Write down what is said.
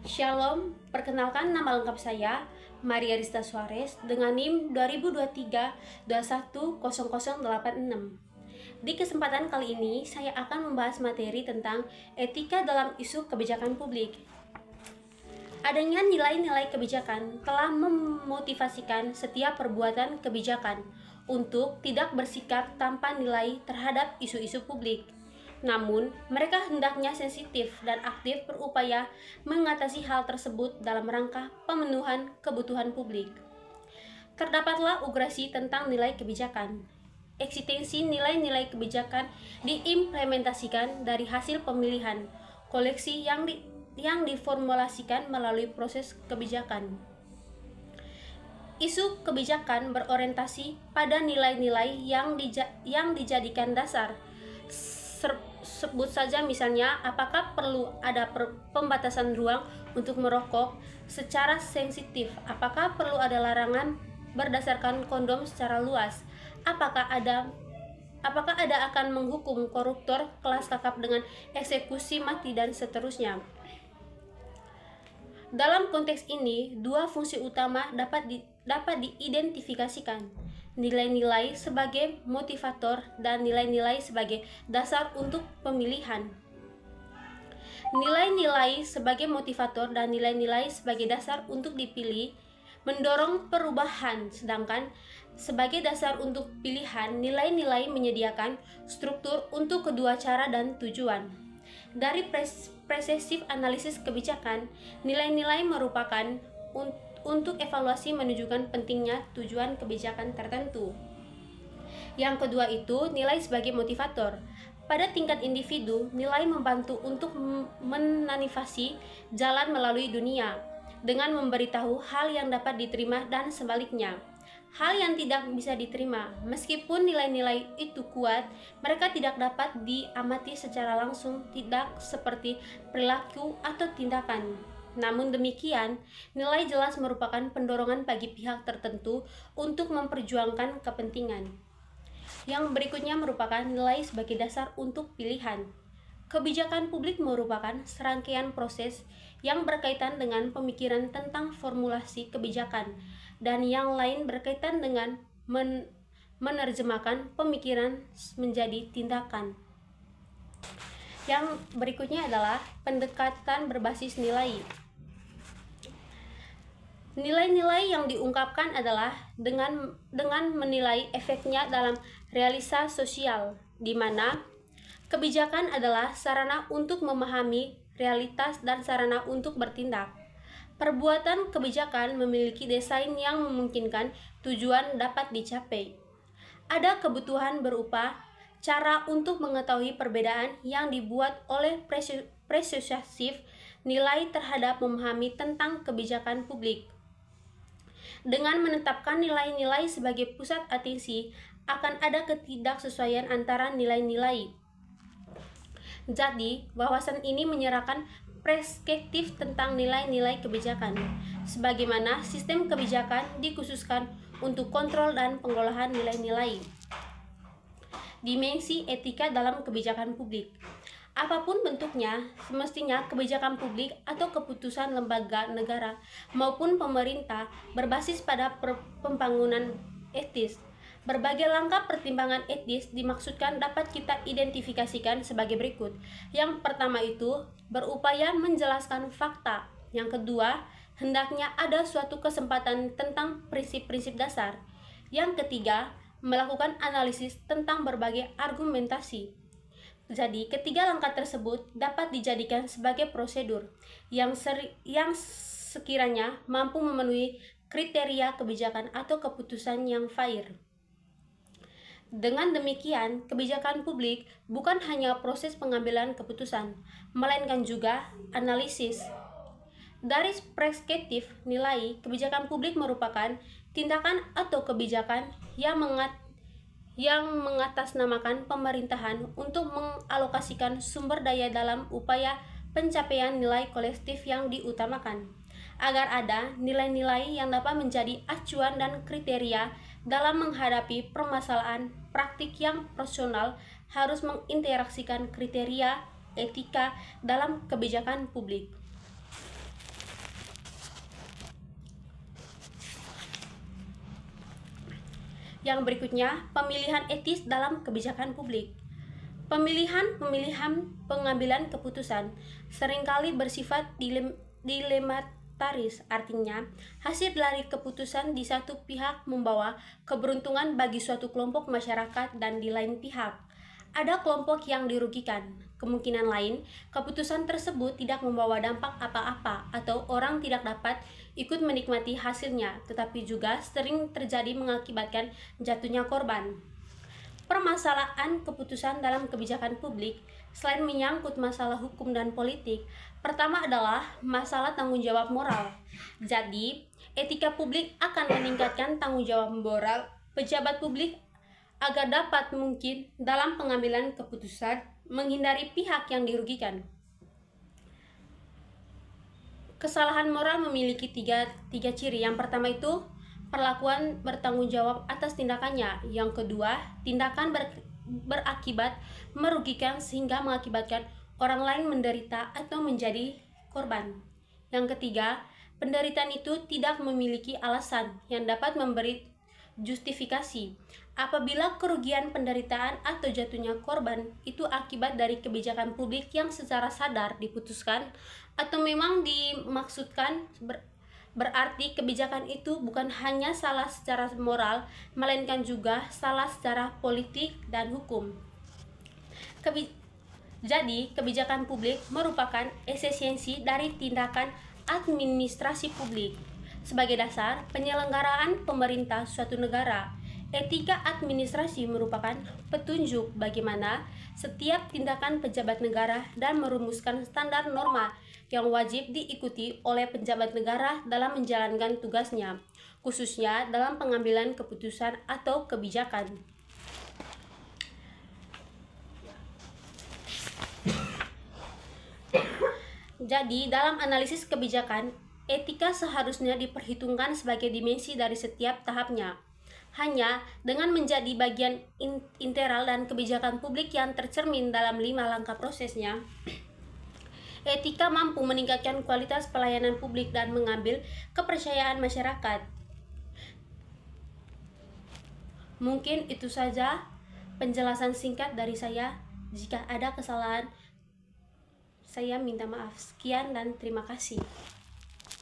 Shalom, perkenalkan nama lengkap saya Maria Rista Suarez dengan NIM 2023-2100086. Di kesempatan kali ini saya akan membahas materi tentang etika dalam isu kebijakan publik. Adanya nilai-nilai kebijakan telah memotivasikan setiap perbuatan kebijakan untuk tidak bersikap tanpa nilai terhadap isu-isu publik. Namun, mereka hendaknya sensitif dan aktif berupaya mengatasi hal tersebut dalam rangka pemenuhan kebutuhan publik. Terdapatlah urgensi tentang nilai kebijakan. Eksistensi nilai-nilai kebijakan diimplementasikan dari hasil pemilihan koleksi yang diformulasikan melalui proses kebijakan. Isu kebijakan berorientasi pada nilai-nilai yang dijadikan dasar. Sebut saja misalnya, apakah perlu ada pembatasan ruang untuk merokok secara sensitif, apakah perlu ada larangan berdasarkan kondom secara luas, apakah ada akan menghukum koruptor kelas kakap dengan eksekusi mati dan seterusnya. Dalam konteks ini, dua fungsi utama dapat diidentifikasikan: nilai-nilai sebagai motivator dan nilai-nilai sebagai dasar untuk pemilihan. Nilai-nilai sebagai motivator dan nilai-nilai sebagai dasar untuk dipilih mendorong perubahan, sedangkan sebagai dasar untuk pilihan, nilai-nilai menyediakan struktur untuk kedua cara dan tujuan. Dari perspektif analisis kebijakan, nilai-nilai merupakan untuk evaluasi menunjukkan pentingnya tujuan kebijakan tertentu. Yang kedua itu nilai sebagai motivator. Pada tingkat individu, nilai membantu untuk menavigasi jalan melalui dunia dengan memberitahu hal yang dapat diterima dan sebaliknya, hal yang tidak bisa diterima. Meskipun nilai-nilai itu kuat, mereka tidak dapat diamati secara langsung, tidak seperti perilaku atau tindakan. Namun demikian, nilai jelas merupakan pendorongan bagi pihak tertentu untuk memperjuangkan kepentingan. Yang berikutnya merupakan nilai sebagai dasar untuk pilihan. Kebijakan publik merupakan serangkaian proses yang berkaitan dengan pemikiran tentang formulasi kebijakan, dan yang lain berkaitan dengan menerjemahkan pemikiran menjadi tindakan. Yang berikutnya adalah pendekatan berbasis nilai. Nilai-nilai yang diungkapkan adalah dengan menilai efeknya dalam realitas sosial, di mana kebijakan adalah sarana untuk memahami realitas dan sarana untuk bertindak. Perbuatan kebijakan memiliki desain yang memungkinkan tujuan dapat dicapai. Ada kebutuhan berupa cara untuk mengetahui perbedaan yang dibuat oleh persuasif nilai terhadap memahami tentang kebijakan publik. Dengan menetapkan nilai-nilai sebagai pusat atensi, akan ada ketidaksesuaian antara nilai-nilai. Jadi, wawasan ini menyerahkan perspektif tentang nilai-nilai kebijakan, sebagaimana sistem kebijakan dikhususkan untuk kontrol dan pengolahan nilai-nilai. Dimensi etika dalam kebijakan publik. Apapun bentuknya, semestinya kebijakan publik atau keputusan lembaga negara maupun pemerintah berbasis pada pembangunan etis. Berbagai langkah pertimbangan etis dimaksudkan dapat kita identifikasikan sebagai berikut. Yang pertama itu berupaya menjelaskan fakta. Yang kedua, hendaknya ada suatu kesempatan tentang prinsip-prinsip dasar. Yang ketiga, melakukan analisis tentang berbagai argumentasi. Jadi, ketiga langkah tersebut dapat dijadikan sebagai prosedur yang sekiranya mampu memenuhi kriteria kebijakan atau keputusan yang fair. Dengan demikian, kebijakan publik bukan hanya proses pengambilan keputusan, melainkan juga analisis. Dari perspektif nilai, kebijakan publik merupakan tindakan atau kebijakan yang mengatasnamakan pemerintahan untuk mengalokasikan sumber daya dalam upaya pencapaian nilai kolektif yang diutamakan, agar ada nilai-nilai yang dapat menjadi acuan dan kriteria dalam menghadapi permasalahan praktik yang personal harus menginteraksikan kriteria etika dalam kebijakan publik. Yang berikutnya, pemilihan etis dalam kebijakan publik. Pemilihan pengambilan keputusan seringkali bersifat dilemataris, artinya hasil dari keputusan di satu pihak membawa keberuntungan bagi suatu kelompok masyarakat dan di lain pihak ada kelompok yang dirugikan. Kemungkinan lain, keputusan tersebut tidak membawa dampak apa-apa atau orang tidak dapat ikut menikmati hasilnya, tetapi juga sering terjadi mengakibatkan jatuhnya korban. Permasalahan keputusan dalam kebijakan publik selain menyangkut masalah hukum dan politik, pertama adalah masalah tanggung jawab moral. Jadi, etika publik akan meningkatkan tanggung jawab moral pejabat publik agar dapat mungkin dalam pengambilan keputusan menghindari pihak yang dirugikan. Kesalahan moral memiliki tiga ciri. Yang pertama itu perlakuan bertanggung jawab atas tindakannya. Yang kedua, tindakan berakibat merugikan sehingga mengakibatkan orang lain menderita atau menjadi korban. Yang ketiga, penderitaan itu tidak memiliki alasan yang dapat memberi justifikasi. Apabila kerugian, penderitaan, atau jatuhnya korban itu akibat dari kebijakan publik yang secara sadar diputuskan atau memang dimaksudkan, berarti kebijakan itu bukan hanya salah secara moral, melainkan juga salah secara politik dan hukum. Jadi, kebijakan publik merupakan esensi dari tindakan administrasi publik. Sebagai dasar penyelenggaraan pemerintah suatu negara, etika administrasi merupakan petunjuk bagaimana setiap tindakan pejabat negara dan merumuskan standar norma yang wajib diikuti oleh pejabat negara dalam menjalankan tugasnya, khususnya dalam pengambilan keputusan atau kebijakan. Jadi, dalam analisis kebijakan, etika seharusnya diperhitungkan sebagai dimensi dari setiap tahapnya. Hanya dengan menjadi bagian integral dan kebijakan publik yang tercermin dalam 5 langkah prosesnya, etika mampu meningkatkan kualitas pelayanan publik dan mengambil kepercayaan masyarakat. Mungkin itu saja penjelasan singkat dari saya. Jika ada kesalahan, saya minta maaf. Sekian dan terima kasih.